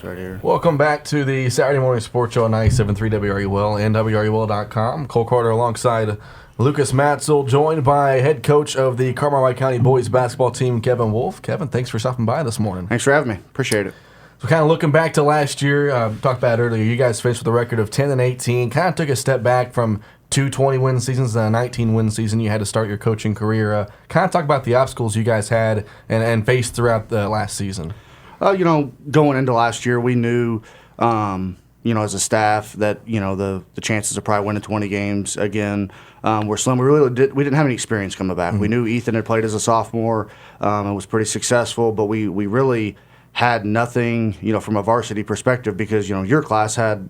this right here. Welcome back to the Saturday Morning Sports Show on 97.3 WRUL and WRUL.com. Cole Carter alongside Lucas Matzel, joined by head coach of the Carmi-White County boys basketball team, Kevin Wolff. Kevin, thanks for stopping by this morning. Thanks for having me. Appreciate it. So kind of looking back to last year, talked about it earlier, you guys finished with a record of 10-18, kind of took a step back from 2 20-win seasons and a 19-win season you had to start your coaching career. Kind of talk about the obstacles you guys had and faced throughout the last season. Going into last year, we knew, as a staff that, the chances of probably winning 20 games again were slim. We didn't have any experience coming back. Mm-hmm. We knew Ethan had played as a sophomore and was pretty successful, but we really had nothing, from a varsity perspective because, your class had,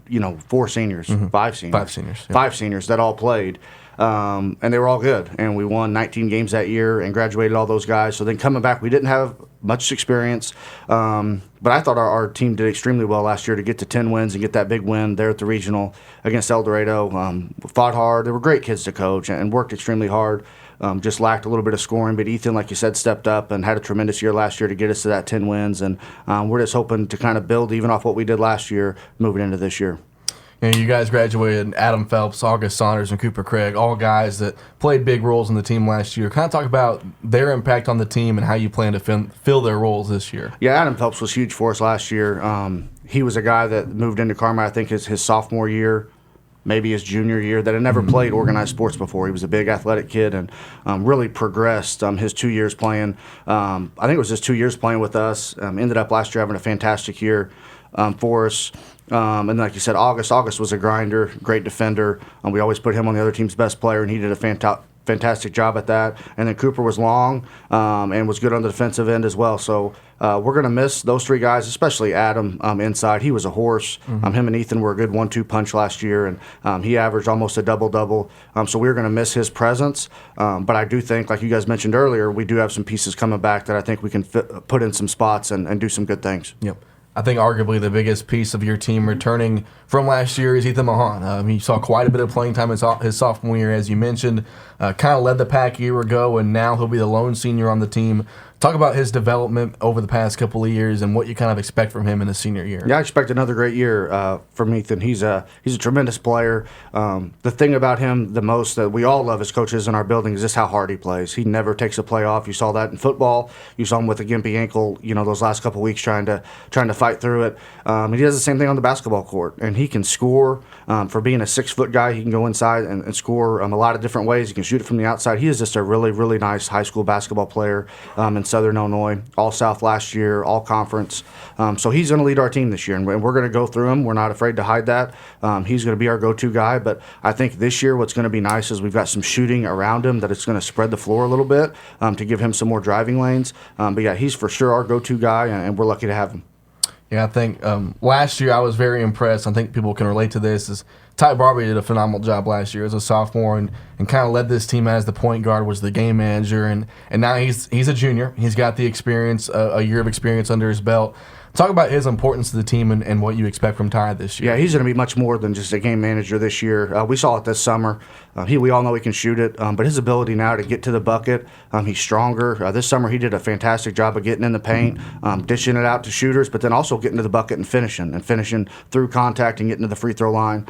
4 seniors, mm-hmm. 5 seniors. 5 seniors. Yeah. 5 seniors that all played. And they were all good. And we won 19 games that year and graduated all those guys. So then coming back, we didn't have much experience. But I thought our team did extremely well last year to get to 10 wins and get that big win there at the regional against El Dorado. Fought hard. They were great kids to coach and worked extremely hard. Just lacked a little bit of scoring. But Ethan, like you said, stepped up and had a tremendous year last year to get us to that 10 wins. And we're just hoping to kind of build even off what we did last year moving into this year. You guys graduated Adam Phelps, August Saunders, and Cooper Craig, all guys that played big roles in the team last year. Kind of talk about their impact on the team and how you plan to fill their roles this year. Yeah, Adam Phelps was huge for us last year. He was a guy that moved into Carmi, I think, his sophomore year, maybe his junior year, that had never played organized sports before. He was a big athletic kid and really progressed his 2 years playing. I think it was just 2 years playing with us. Ended up last year having a fantastic year for us. And like you said, August was a grinder, great defender. We always put him on the other team's best player, and he did a fantastic job at that. And then Cooper was long and was good on the defensive end as well. So we're going to miss those 3 guys, especially Adam inside. He was a horse. Mm-hmm. Him and Ethan were a good 1-2 punch last year, and he averaged almost a double-double. So we're going to miss his presence. But I do think, like you guys mentioned earlier, we do have some pieces coming back that I think we can put in some spots and do some good things. Yep. I think arguably the biggest piece of your team returning from last year is Heath Mahon. He saw quite a bit of playing time his sophomore year, as you mentioned. Kind of led the pack a year ago, and now he'll be the lone senior on the team. Talk about his development over the past couple of years and what you kind of expect from him in his senior year. Yeah, I expect another great year from Ethan. He's a tremendous player. The thing about him the most that we all love as coaches in our building is just how hard he plays. He never takes a play off. You saw that in football. You saw him with a gimpy ankle, those last couple of weeks trying to fight through it. And he does the same thing on the basketball court. And he can score. For being a 6-foot guy, he can go inside and score a lot of different ways. He can shoot it from the outside. He is just a really, really nice high school basketball player in Southern Illinois, All-South last year, All-Conference. So he's going to lead our team this year, and we're going to go through him. We're not afraid to hide that. He's going to be our go-to guy, but I think this year what's going to be nice is we've got some shooting around him that it's going to spread the floor a little bit to give him some more driving lanes. But, yeah, he's for sure our go-to guy, and we're lucky to have him. Yeah, I think last year I was very impressed. I think people can relate to this. Is Ty Barbie did a phenomenal job last year as a sophomore and kind of led this team as the point guard, was the game manager, and now he's a junior. He's got the experience, a year of experience under his belt. Talk about his importance to the team and what you expect from Ty this year. Yeah, he's going to be much more than just a game manager this year. We saw it this summer. We all know he can shoot it, but his ability now to get to the bucket, he's stronger. This summer he did a fantastic job of getting in the paint, dishing it out to shooters, but then also getting to the bucket and finishing through contact and getting to the free throw line.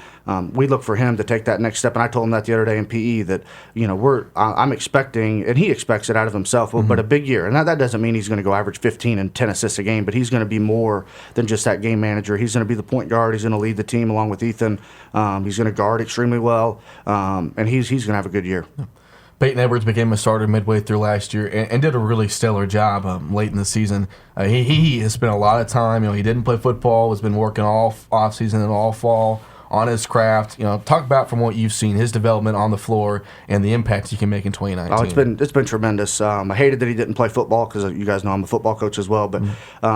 We look for him to take that next step, and I told him that the other day in PE that I'm expecting, and he expects it out of himself, but a big year. And that doesn't mean he's going to go average 15 and 10 assists a game, but he's going to be more than just that game manager. He's going to be the point guard. He's going to lead the team along with Ethan. He's going to guard extremely well, and he's going to have a good year. Peyton Edwards became a starter midway through last year and did a really stellar job late in the season. He has spent a lot of time. He didn't play football, has been working all off season and all fall on his craft. Talk about from what you've seen his development on the floor and the impact he can make in 2019. It's been tremendous. I hated that he didn't play football because you guys know I'm a football coach as well, but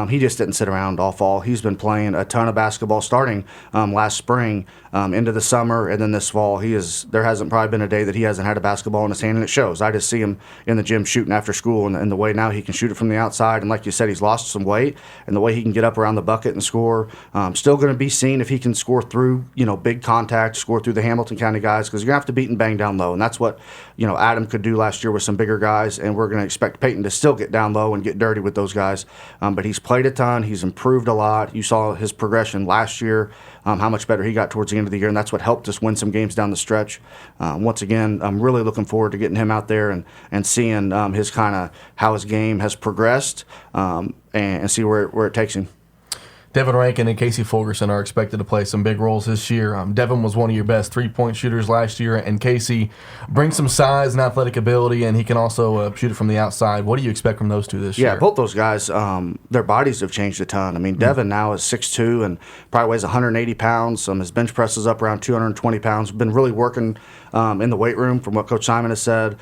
he just didn't sit around all fall. He's been playing a ton of basketball starting last spring into the summer, and then this fall. There hasn't probably been a day that he hasn't had a basketball in his hand, and it shows. I just see him in the gym shooting after school, and the way now he can shoot it from the outside, and like you said, he's lost some weight, and the way he can get up around the bucket and score. Still going to be seen if he can score through big contact, score through the Hamilton County guys, because you're going to have to beat and bang down low. And that's what, Adam could do last year with some bigger guys, and we're going to expect Peyton to still get down low and get dirty with those guys. But he's played a ton. He's improved a lot. You saw his progression last year, how much better he got towards the end of the year, and that's what helped us win some games down the stretch. Once again, I'm really looking forward to getting him out there and seeing his how his game has progressed and see where it takes him. Devin Rankin and Casey Fulgerson are expected to play some big roles this year. Devin was one of your best three-point shooters last year, and Casey brings some size and athletic ability, and he can also shoot it from the outside. What do you expect from those two this year? Yeah, both those guys, their bodies have changed a ton. I mean, Devin now is 6'2" and probably weighs 180 pounds. His bench press is up around 220 pounds. Been really working in the weight room, from what Coach Simon has said.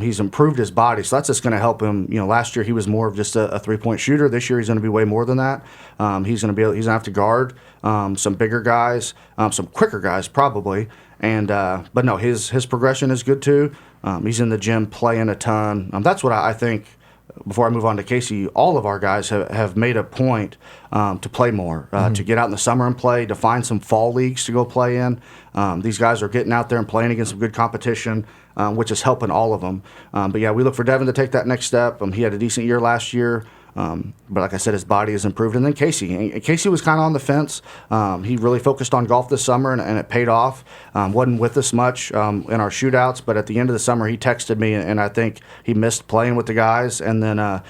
He's improved his body, so that's just going to help him. Last year he was more of just a three-point shooter. This year he's going to be way more than that. He's going to have to guard some bigger guys, some quicker guys probably. And but no, his progression is good too. He's in the gym playing a ton. That's what I think. Before I move on to Casey, all of our guys have made a point to play more, to get out in the summer and play, to find some fall leagues to go play in. These guys are getting out there and playing against some good competition, which is helping all of them. But yeah, we look for Devin to take that next step. He had a decent year last year. But like I said, his body has improved. And then Casey was kind of on the fence. He really focused on golf this summer, and it paid off. Wasn't with us much in our shootouts, but at the end of the summer, he texted me, and I think he missed playing with the guys. And then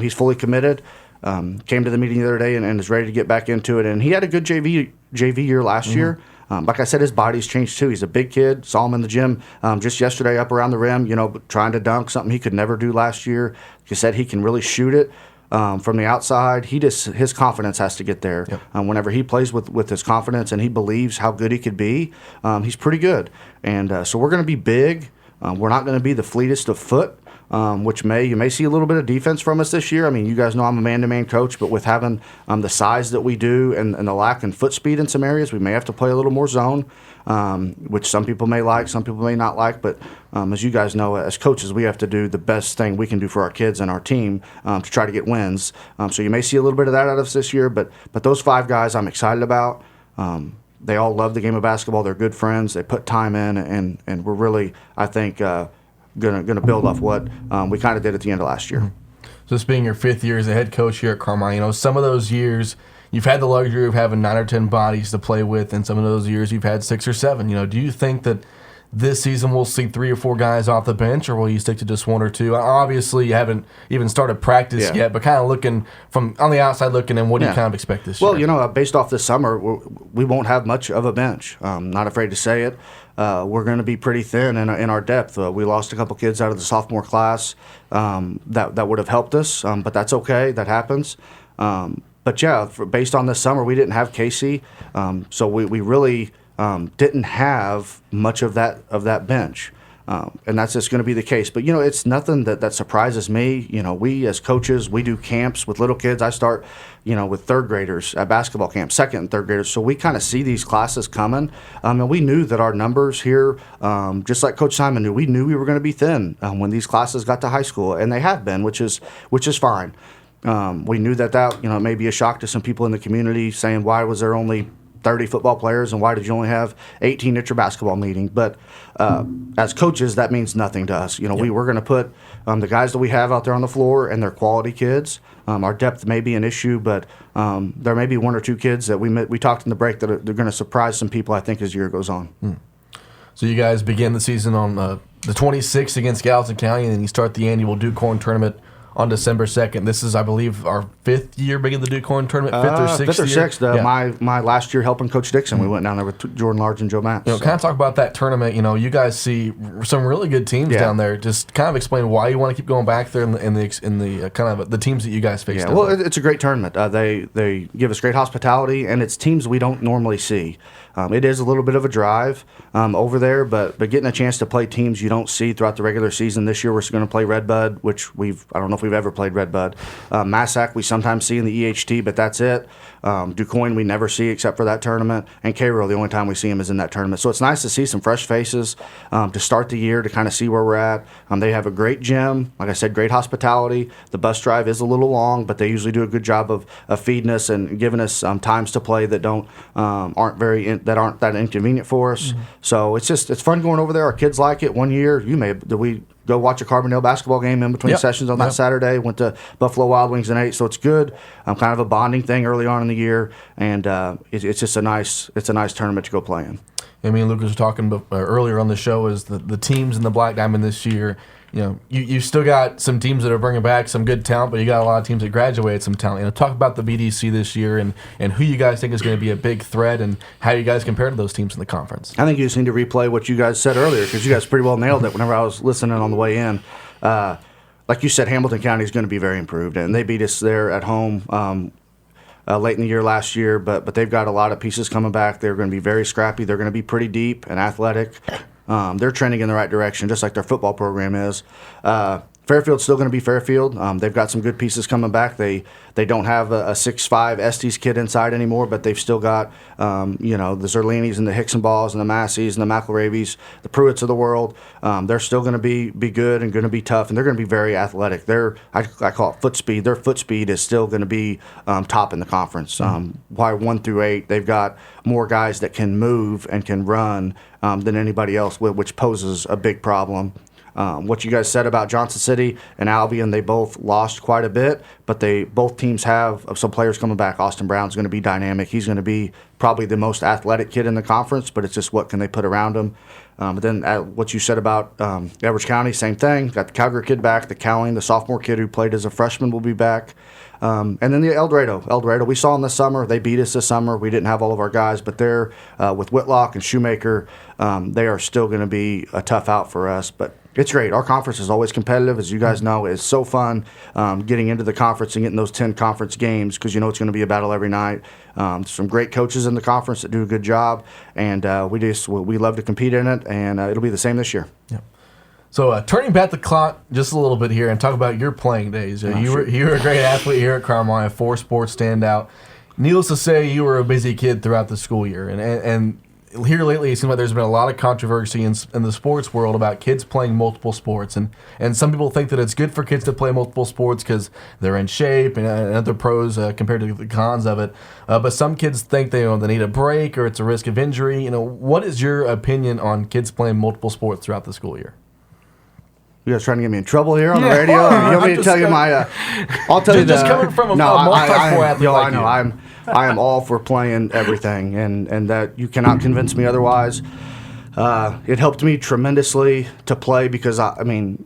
he's fully committed. Came to the meeting the other day and is ready to get back into it. And he had a good JV year last year. Like I said, his body's changed too. He's a big kid. Saw him in the gym just yesterday up around the rim, trying to dunk, something he could never do last year. Like I said, he can really shoot it. From the outside, his confidence has to get there. Yep. Whenever he plays with his confidence and he believes how good he could be, he's pretty good. And so we're going to be big. We're not going to be the fleetest of foot, which you may see a little bit of defense from us this year. I mean, you guys know I'm a man-to-man coach, but with having the size that we do and the lack in foot speed in some areas, we may have to play a little more zone, which some people may like, some people may not like. But as you guys know, as coaches, we have to do the best thing we can do for our kids and our team to try to get wins. So you may see a little bit of that out of us this year, but those 5 guys I'm excited about. They all love the game of basketball. They're good friends. They put time in, and we're really, I think, gonna build off what we kind of did at the end of last year. So this being your 5th year as a head coach here at Carmi, some of those years you've had the luxury of having 9 or 10 bodies to play with, and some of those years you've had 6 or 7. Do you think that this season we'll see 3 or 4 guys off the bench, or will you stick to just 1 or 2? Obviously, you haven't even started practice yet, but kind of looking from on the outside looking in, what do you kind of expect this year? Well, based off this summer, we won't have much of a bench. Not afraid to say it. We're going to be pretty thin in our depth. We lost a couple kids out of the sophomore class that would have helped us, but that's okay. That happens. But yeah, based on this summer, we didn't have Casey, so we really didn't have much of that bench. And that's just going to be the case. But, it's nothing that surprises me. We as coaches, we do camps with little kids. I start, with third graders at basketball camp, second and third graders. So we kind of see these classes coming. And we knew that our numbers here, just like Coach Simon knew, we were going to be thin when these classes got to high school. And they have been, which is fine. We knew that may be a shock to some people in the community, saying, why was there only 30 football players, and why did you only have 18 at your basketball meeting? But as coaches, that means nothing to us. We're going to put the guys that we have out there on the floor, and they're quality kids. Our depth may be an issue, but there may be 1 or 2 kids that we talked in the break that they're going to surprise some people, I think, as the year goes on. So you guys begin the season on the 26th against Gallatin County, and then you start the annual Duke Horn Tournament on December 2nd. This is, I believe, our 5th year beginning the Duke Horn Tournament, 5th or 6th 5th or 6th. My last year helping Coach Dixon, we went down there with Jordan Large and Joe Matz. Kind of talk about that tournament. You guys see some really good teams down there. Just kind of explain why you want to keep going back there in the kind of the teams that you guys face. Yeah, well, it's a great tournament. They give us great hospitality, and it's teams we don't normally see. It is a little bit of a drive over there, but getting a chance to play teams you don't see throughout the regular season. This year we're going to play Redbud, which I don't know if we've ever played Redbud. Massac we sometimes see in the EHT, but that's it. DuQuoin we never see except for that tournament, and Cairo the only time we see him is in that tournament. So it's nice to see some fresh faces to start the year, to kind of see where we're at. They have a great gym, like I said, great hospitality. The bus drive is a little long, but they usually do a good job of feeding us and giving us times to play that aren't that inconvenient for us. So it's fun going over there. Our kids like it. One year, did we go watch a Carbondale basketball game in between sessions on that Saturday? Went to Buffalo Wild Wings and ate. So it's good. Kind of a bonding thing early on in the year, and it's just a nice tournament to go play in. I mean, Lucas was talking earlier on the show is the teams in the Black Diamond this year. You still got some teams that are bringing back some good talent, but you got a lot of teams that graduated some talent. Talk about the BDC this year and who you guys think is going to be a big threat and how you guys compare to those teams in the conference. I think you just need to replay what you guys said earlier, because you guys pretty well nailed it whenever I was listening on the way in. Like you said, Hamilton County is going to be very improved, and they beat us there at home late in the year last year, but they've got a lot of pieces coming back. They're going to be very scrappy. They're going to be pretty deep and athletic. They're trending in the right direction, just like their football program is. Fairfield's still going to be Fairfield. They've got some good pieces coming back. They don't have a 6'5" Estes kid inside anymore, but they've still got the Zerlinis and the Hicksonballs and the Masseys and the McElravies, the Pruitts of the world. They're still going to be good and going to be tough, and they're going to be very athletic. I call it foot speed. Their foot speed is still going to be top in the conference. By 1 through 8, they've got more guys that can move and can run than anybody else, which poses a big problem. What you guys said about Johnson City and Albion, they both lost quite a bit, but both teams have some players coming back. Austin Brown's going to be dynamic. He's going to be probably the most athletic kid in the conference, but it's just what can they put around him. But then what you said about Edwards County, same thing. Got the Calgary kid back. The Cowling, the sophomore kid who played as a freshman, will be back. And then the El Dorado, we saw them this summer. They beat us this summer. We didn't have all of our guys, but they're with Whitlock and Shoemaker. They are still going to be a tough out for us, but it's great. Our conference is always competitive, as you guys know. It's so fun getting into the conference and getting those 10 conference games, because it's going to be a battle every night. Some great coaches in the conference that do a good job, and we love to compete in it, and it'll be the same this year. Yeah. So turning back the clock just a little bit here and talk about your playing days. You were a great athlete here at Carmi, 4 sports standout. Needless to say, you were a busy kid throughout the school year, and here lately it seems like there's been a lot of controversy in the sports world about kids playing multiple sports, and some people think that it's good for kids to play multiple sports because they're in shape and other pros compared to the cons of it. But some kids think they need a break or it's a risk of injury. What is your opinion on kids playing multiple sports throughout the school year? You guys trying to get me in trouble here on the radio? You want me to tell you my? I'll tell you. Just coming from a multi-sport athlete like you. I am all for playing everything, and that you cannot convince me otherwise. It helped me tremendously to play because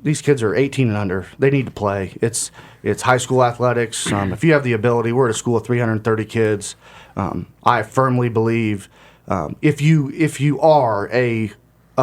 these kids are 18 and under. They need to play. It's high school athletics. If you have the ability, we're at a school of 330 kids. I firmly believe if you are a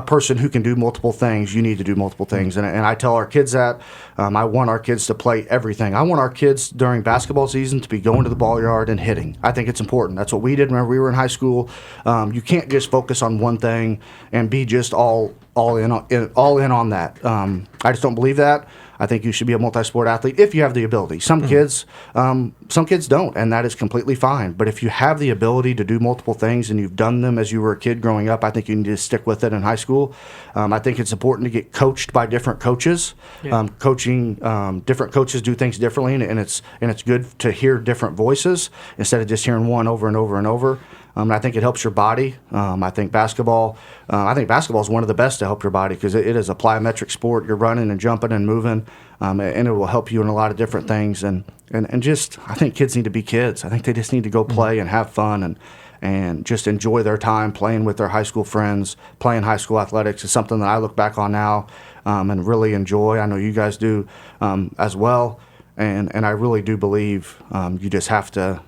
person who can do multiple things, you need to do multiple things. And I tell our kids that. I want our kids to play everything. I want our kids during basketball season to be going to the ball yard and hitting. I think it's important. That's what we did whenever we were in high school. You can't just focus on one thing and be just all in on that. I just don't believe that. I think you should be a multi-sport athlete if you have the ability. Some kids don't, and that is completely fine. But if you have the ability to do multiple things and you've done them as you were a kid growing up, I think you need to stick with it in high school. I think it's important to get coached by different coaches. Different coaches do things differently, and it's good to hear different voices instead of just hearing one over and over and over. I think it helps your body. I think basketball is one of the best to help your body because it is a plyometric sport. You're running and jumping and moving, and it will help you in a lot of different things. And just, I think kids need to be kids. I think they just need to go play and have fun and just enjoy their time playing with their high school friends. Playing high school athletics is something that I look back on now and really enjoy. I know you guys do as well, and I really do believe you just have to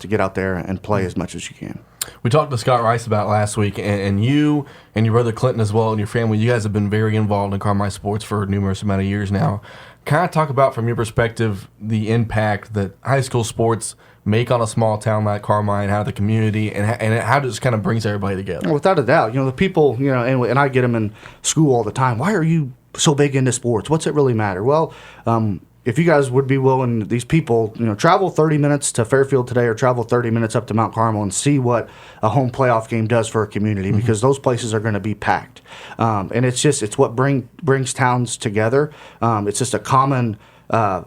get out there and play as much as you can. We talked to Scott Rice about last week, and you and your brother Clinton as well and your family, you guys have been very involved in Carmi sports for a numerous amount of years now. Kind of talk about, from your perspective, the impact that high school sports make on a small town like Carmi and how the community and how it just kind of brings everybody together. Without a doubt. The people, and I get them in school all the time. Why are you so big into sports? What's it really matter? Well, if you guys would be willing, these people, travel 30 minutes to Fairfield today or travel 30 minutes up to Mount Carmel and see what a home playoff game does for a community, because those places are going to be packed. And it's what brings towns together. It's just a common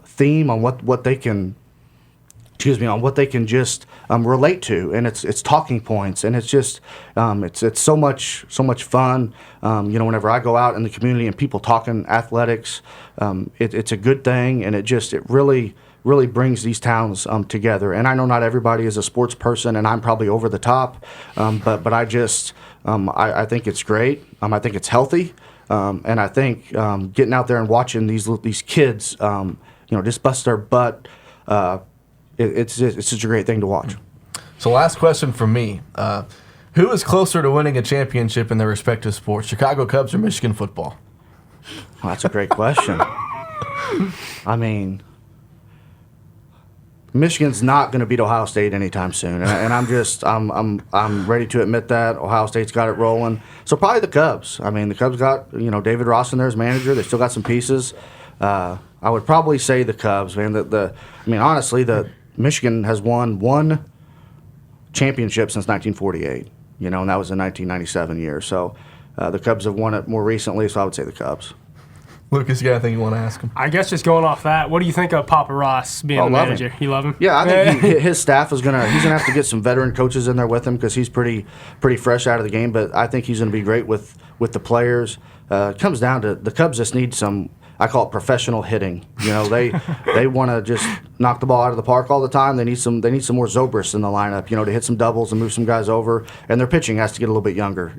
theme on what they can just relate to, and it's talking points, and it's just it's so much fun. Whenever I go out in the community and people talking athletics, it's a good thing, and it really brings these towns together. And I know not everybody is a sports person, and I'm probably over the top, but I just I think it's great. I think it's healthy, and I think getting out there and watching these kids just bust their butt. It's such a great thing to watch. So last question from me. Who is closer to winning a championship in their respective sports, Chicago Cubs or Michigan football? Well, that's a great question. Michigan's not going to beat Ohio State anytime soon, and I'm ready to admit that. Ohio State's got it rolling. So probably the Cubs. The Cubs got David Ross in there as manager. They still got some pieces. I would probably say the Cubs, man. Honestly, the Michigan has won one championship since 1948, and that was the 1997 year. So the Cubs have won it more recently, so I would say the Cubs. Lucas, you got anything you want to ask him? I guess just going off that, what do you think of Papa Ross being the manager? You love him? Yeah, I think his staff he's gonna have to get some veteran coaches in there with him, because he's pretty fresh out of the game. But I think he's going to be great with the players. It comes down to the Cubs just need some, I call it professional hitting. They want to just knock the ball out of the park all the time. They need some more Zobrist in the lineup, to hit some doubles and move some guys over. And their pitching has to get a little bit younger.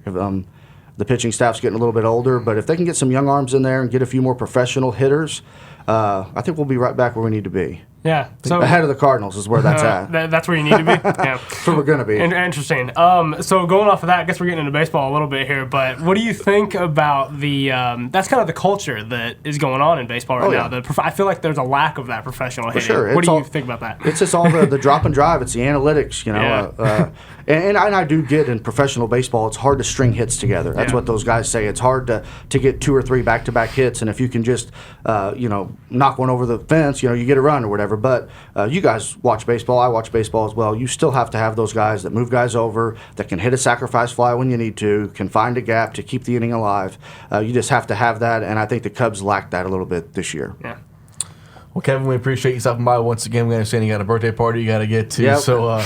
The pitching staff's getting a little bit older, but if they can get some young arms in there and get a few more professional hitters, I think we'll be right back where we need to be. Yeah. So ahead of the Cardinals is where that's at. That's where you need to be? Yeah. That's where we're going to be. Interesting. So going off of that, I guess we're getting into baseball a little bit here, but what do you think about the that's kind of the culture that is going on in baseball right now? I feel like there's a lack of that professional hitting. Sure. What do you think about that? It's just all the drop and drive. It's the analytics, and I do get in professional baseball, it's hard to string hits together. That's what those guys say. It's hard to get 2 or 3 back-to-back hits, and if you can just, knock one over the fence, you get a run or whatever. But you guys watch baseball. I watch baseball as well. You still have to have those guys that move guys over, that can hit a sacrifice fly when you need to, can find a gap to keep the inning alive. You just have to have that, and I think the Cubs lacked that a little bit this year. Yeah. Well, Kevin, we appreciate you stopping by once again. We understand you got a birthday party you got to get to. Yep. So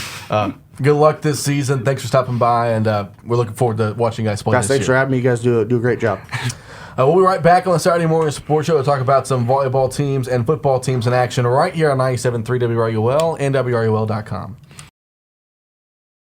good luck this season. Thanks for stopping by, and we're looking forward to watching you guys play Guys, this thanks for having me. You guys do a great job. We'll be right back on the Saturday Morning Sports Show to talk about some volleyball teams and football teams in action right here on 97.3 WRUL and WRUL.com.